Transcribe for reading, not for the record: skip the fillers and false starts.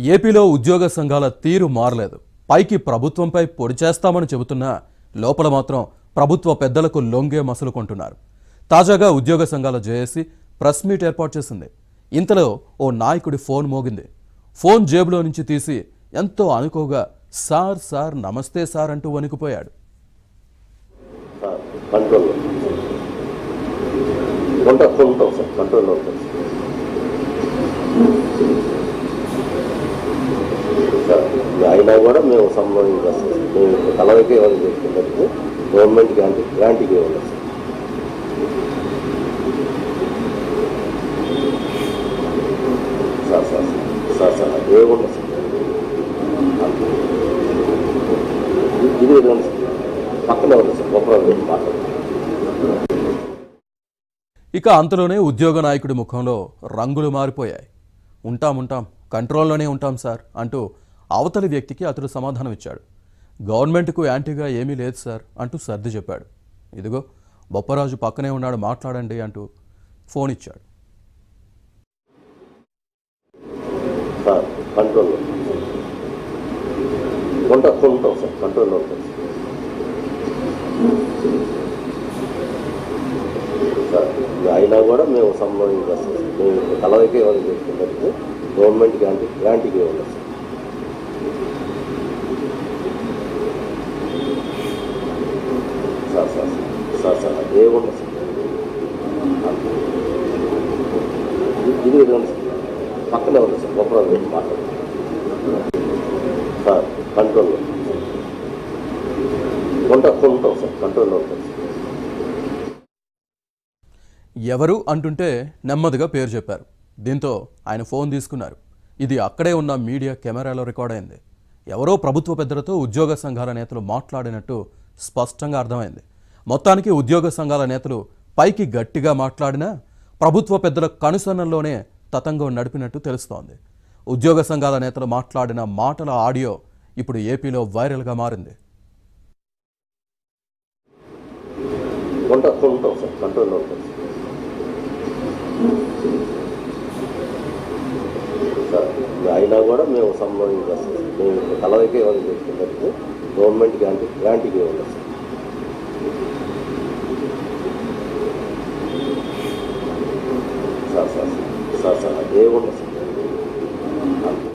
ఏపీలో ఉద్యోగ సంఘాల తీరు మారలేదు. పైకి ప్రభుత్వంపై పొడి చేస్తామని చెబుతున్నా లోపల మాత్రం ప్రభుత్వ పెద్దలకు లొంగే మసులుకుంటున్నారు. తాజాగా ఉద్యోగ సంఘాల జేఏసీ ప్రెస్ మీట్ ఏర్పాటు చేసింది. ఇంతలో ఓ నాయకుడి ఫోన్ మోగింది. ఫోన్ జేబులో నుంచి తీసి ఎంతో అనుకోగా సార్ సార్ నమస్తే సార్ అంటూ వణికిపోయాడు. అయినా కూడా మేము సంబంధించి మేము కలవకే ఇవ్వాలి చేస్తున్నట్టు గవర్నమెంట్ గ్రాంట్కి ఇవ్వాలి సార్. సార్ సార్ ఏముండదు సార్. ఇది పక్కనే ఉంది సార్. గొప్ప మాట్లాడుతుంది. ఇక అంతలోనే ఉద్యోగ నాయకుడి ముఖంలో రంగులు మారిపోయాయి. ఉంటాం కంట్రోల్లోనే ఉంటాం సార్ అంటూ అవతలి వ్యక్తికి అతడు సమాధానం ఇచ్చాడు. గవర్నమెంట్కు యాంటీగా ఏమీ లేదు సార్ అంటూ సర్ది చెప్పాడు. ఇదిగో బొప్పరాజు పక్కనే ఉన్నాడు, మాట్లాడండి అంటూ ఫోన్ ఇచ్చాడు. సార్ కంట్రోల్లో ఉంటాం సార్. కంట్రోల్లో ఉంటాం సార్. అయినా కూడా మేము సంబంధించి మేము కలవకే ఇవ్వాలి చేస్తున్నట్టు గవర్నమెంట్ గ్రాంట్కి ఇవ్వాలి సార్. సార్ ఏముండదు సార్. ఇది పక్కనే ఉంది సార్. గొప్ప మాట్లాడుతుంది సార్. కంట్రోల్లో ఉంటాం సార్. కంట్రోల్లో ఉంటాం సార్. ఎవరు అంటుంటే నెమ్మదిగా పేరు చెప్పారు. దీంతో ఆయన ఫోన్ తీసుకున్నారు. ఇది అక్కడే ఉన్న మీడియా కెమెరాలో రికార్డ్ అయింది. ఎవరో ప్రభుత్వ పెద్దలతో ఉద్యోగ సంఘాల నేతలు మాట్లాడినట్టు స్పష్టంగా అర్థమైంది. మొత్తానికి ఉద్యోగ సంఘాల నేతలు పైకి గట్టిగా మాట్లాడినా ప్రభుత్వ పెద్దల కనుసన్నల్లోనే తతంగం నడిపినట్టు తెలుస్తోంది. ఉద్యోగ సంఘాల నేతలు మాట్లాడిన మాటల ఆడియో ఇప్పుడు ఏపీలో వైరల్గా మారింది. ఉంటాం సార్. కంట్రోల్లో ఉంటాం సార్. అయినా కూడా మేము సంబంధించి మేము కలవకే ఇవ్వాలి చేస్తున్నట్టు గవర్నమెంట్ గ్రాంట్కి ఇవ్వాలి సార్. సార్ ఏముండదు సార్.